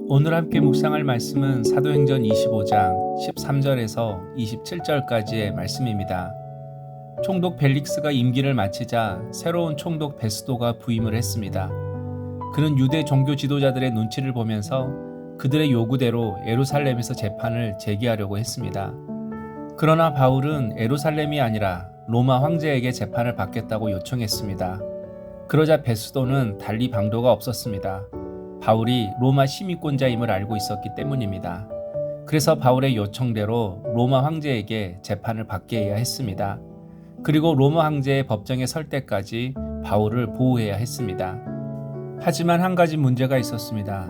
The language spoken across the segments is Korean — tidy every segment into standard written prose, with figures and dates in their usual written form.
오늘 함께 묵상할 말씀은 사도행전 25장 13절에서 27절까지의 말씀입니다. 총독 벨릭스가 임기를 마치자 새로운 총독 베스도가 부임을 했습니다. 그는 유대 종교 지도자들의 눈치를 보면서 그들의 요구대로 예루살렘에서 재판을 제기하려고 했습니다. 그러나 바울은 예루살렘이 아니라 로마 황제에게 재판을 받겠다고 요청했습니다. 그러자 베스도는 달리 방도가 없었습니다. 바울이 로마 시민권자임을 알고 있었기 때문입니다. 그래서 바울의 요청대로 로마 황제에게 재판을 받게 해야 했습니다. 그리고 로마 황제의 법정에 설 때까지 바울을 보호해야 했습니다. 하지만 한 가지 문제가 있었습니다.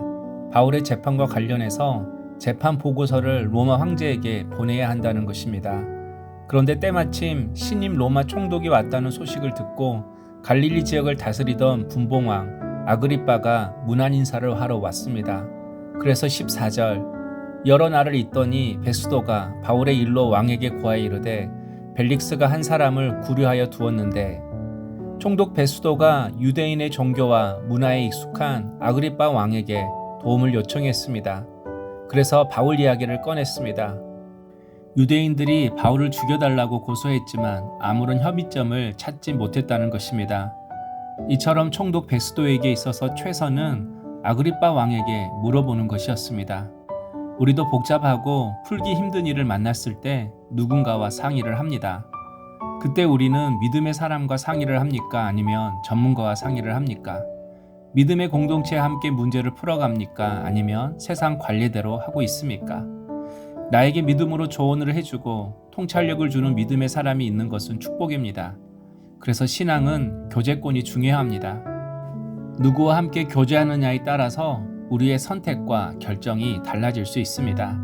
바울의 재판과 관련해서 재판 보고서를 로마 황제에게 보내야 한다는 것입니다. 그런데 때마침 신임 로마 총독이 왔다는 소식을 듣고 갈릴리 지역을 다스리던 분봉왕 아그리빠가 문안 인사를 하러 왔습니다. 그래서 14절 여러 날을 있더니 베스도가 바울의 일로 왕에게 고하여 이르되 벨릭스가 한 사람을 구류하여 두었는데 총독 베스도가 유대인의 종교와 문화에 익숙한 아그리빠 왕에게 도움을 요청했습니다. 그래서 바울 이야기를 꺼냈습니다. 유대인들이 바울을 죽여달라고 고소했지만 아무런 협의점을 찾지 못했다는 것입니다. 이처럼 총독 베스도에게 있어서 최선은 아그리빠 왕에게 물어보는 것이었습니다. 우리도 복잡하고 풀기 힘든 일을 만났을 때 누군가와 상의를 합니다. 그때 우리는 믿음의 사람과 상의를 합니까? 아니면 전문가와 상의를 합니까? 믿음의 공동체와 함께 문제를 풀어갑니까? 아니면 세상 관례대로 하고 있습니까? 나에게 믿음으로 조언을 해주고 통찰력을 주는 믿음의 사람이 있는 것은 축복입니다. 그래서 신앙은 교제권이 중요합니다. 누구와 함께 교제하느냐에 따라서 우리의 선택과 결정이 달라질 수 있습니다.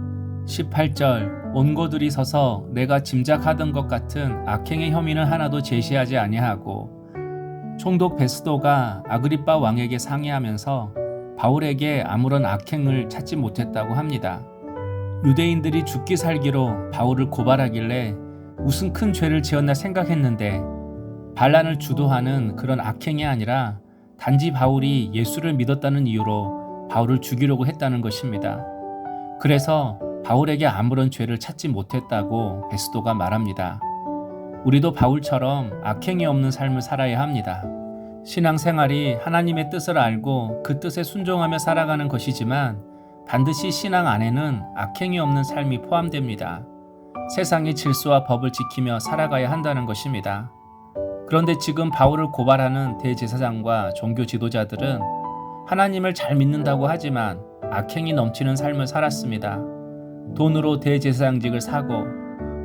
18절 온고들이 서서 내가 짐작하던 것 같은 악행의 혐의는 하나도 제시하지 아니하고 총독 베스도가 아그리빠 왕에게 상의하면서 바울에게 아무런 악행을 찾지 못했다고 합니다. 유대인들이 죽기 살기로 바울을 고발하길래 무슨 큰 죄를 지었나 생각했는데 반란을 주도하는 그런 악행이 아니라 단지 바울이 예수를 믿었다는 이유로 바울을 죽이려고 했다는 것입니다. 그래서 바울에게 아무런 죄를 찾지 못했다고 베스도가 말합니다. 우리도 바울처럼 악행이 없는 삶을 살아야 합니다. 신앙생활이 하나님의 뜻을 알고 그 뜻에 순종하며 살아가는 것이지만 반드시 신앙 안에는 악행이 없는 삶이 포함됩니다. 세상의 질서와 법을 지키며 살아가야 한다는 것입니다. 그런데 지금 바울을 고발하는 대제사장과 종교 지도자들은 하나님을 잘 믿는다고 하지만 악행이 넘치는 삶을 살았습니다. 돈으로 대제사장직을 사고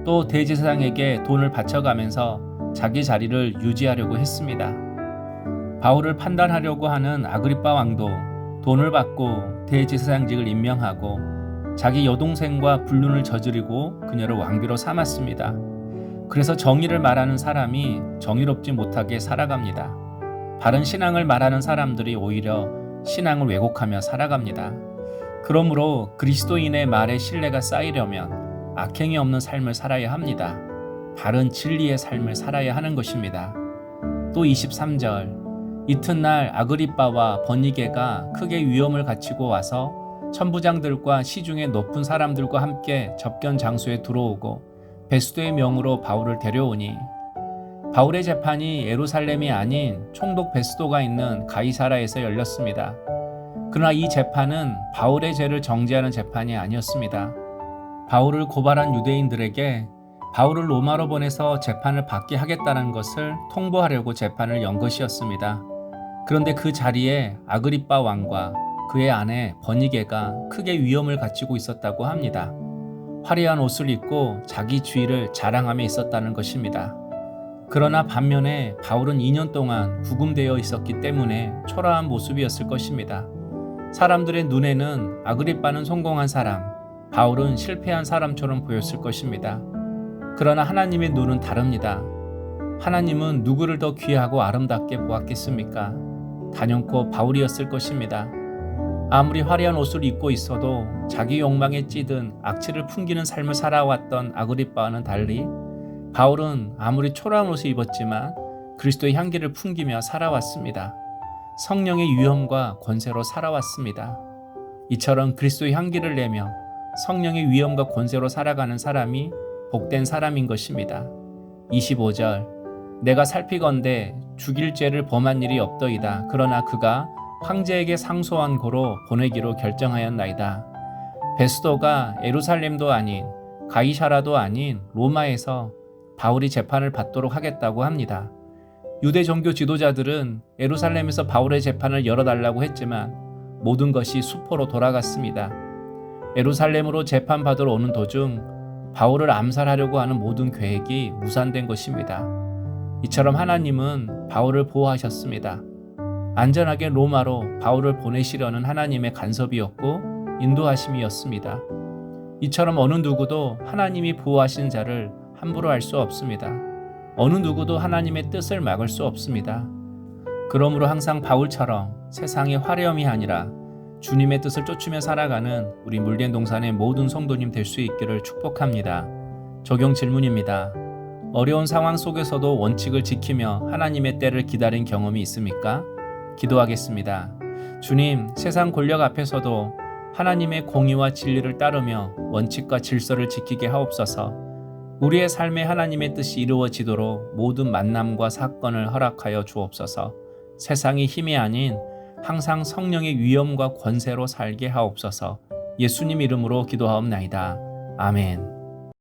또 대제사장에게 돈을 바쳐가면서 자기 자리를 유지하려고 했습니다. 바울을 판단하려고 하는 아그리빠 왕도 돈을 받고 대제사장직을 임명하고 자기 여동생과 불륜을 저지르고 그녀를 왕비로 삼았습니다. 그래서 정의를 말하는 사람이 정의롭지 못하게 살아갑니다. 바른 신앙을 말하는 사람들이 오히려 신앙을 왜곡하며 살아갑니다. 그러므로 그리스도인의 말에 신뢰가 쌓이려면 악행이 없는 삶을 살아야 합니다. 바른 진리의 삶을 살아야 하는 것입니다. 또 23절 이튿날 아그리빠와 버니게가 크게 위험을 갖추고 와서 천부장들과 시중의 높은 사람들과 함께 접견 장소에 들어오고 베스도의 명으로 바울을 데려오니 바울의 재판이 예루살렘이 아닌 총독 베스도가 있는 가이사라에서 열렸습니다. 그러나 이 재판은 바울의 죄를 정죄하는 재판이 아니었습니다. 바울을 고발한 유대인들에게 바울을 로마로 보내서 재판을 받게 하겠다는 것을 통보하려고 재판을 연 것이었습니다. 그런데 그 자리에 아그리빠 왕과 그의 아내 버니게가 크게 위험을 갖추고 있었다고 합니다. 화려한 옷을 입고 자기 주의를 자랑하며 있었다는 것입니다. 그러나 반면에 바울은 2년 동안 구금되어 있었기 때문에 초라한 모습이었을 것입니다. 사람들의 눈에는 아그리빠는 성공한 사람, 바울은 실패한 사람처럼 보였을 것입니다. 그러나 하나님의 눈은 다릅니다. 하나님은 누구를 더 귀하고 아름답게 보았겠습니까? 단연코 바울이었을 것입니다. 아무리 화려한 옷을 입고 있어도 자기 욕망에 찌든 악취를 풍기는 삶을 살아왔던 아그리빠와는 달리 바울은 아무리 초라한 옷을 입었지만 그리스도의 향기를 풍기며 살아왔습니다. 성령의 위엄과 권세로 살아왔습니다. 이처럼 그리스도의 향기를 내며 성령의 위엄과 권세로 살아가는 사람이 복된 사람인 것입니다. 25절 내가 살피건대 죽일 죄를 범한 일이 없더이다. 그러나 그가 황제에게 상소한 고로 보내기로 결정하였나이다. 베스도가 예루살렘도 아닌 가이사라도 아닌 로마에서 바울이 재판을 받도록 하겠다고 합니다. 유대 종교 지도자들은 예루살렘에서 바울의 재판을 열어달라고 했지만 모든 것이 수포로 돌아갔습니다. 예루살렘으로 재판받으러 오는 도중 바울을 암살하려고 하는 모든 계획이 무산된 것입니다. 이처럼 하나님은 바울을 보호하셨습니다. 안전하게 로마로 바울을 보내시려는 하나님의 간섭이었고 인도하심이었습니다. 이처럼 어느 누구도 하나님이 보호하신 자를 함부로 할 수 없습니다. 어느 누구도 하나님의 뜻을 막을 수 없습니다. 그러므로 항상 바울처럼 세상의 화려함이 아니라 주님의 뜻을 쫓으며 살아가는 우리 물된 동산의 모든 성도님 될 수 있기를 축복합니다. 적용 질문입니다. 어려운 상황 속에서도 원칙을 지키며 하나님의 때를 기다린 경험이 있습니까? 기도하겠습니다. 주님, 세상 권력 앞에서도 하나님의 공의와 진리를 따르며 원칙과 질서를 지키게 하옵소서. 우리의 삶에 하나님의 뜻이 이루어지도록 모든 만남과 사건을 허락하여 주옵소서. 세상의 힘이 아닌 항상 성령의 위엄과 권세로 살게 하옵소서. 예수님 이름으로 기도하옵나이다. 아멘.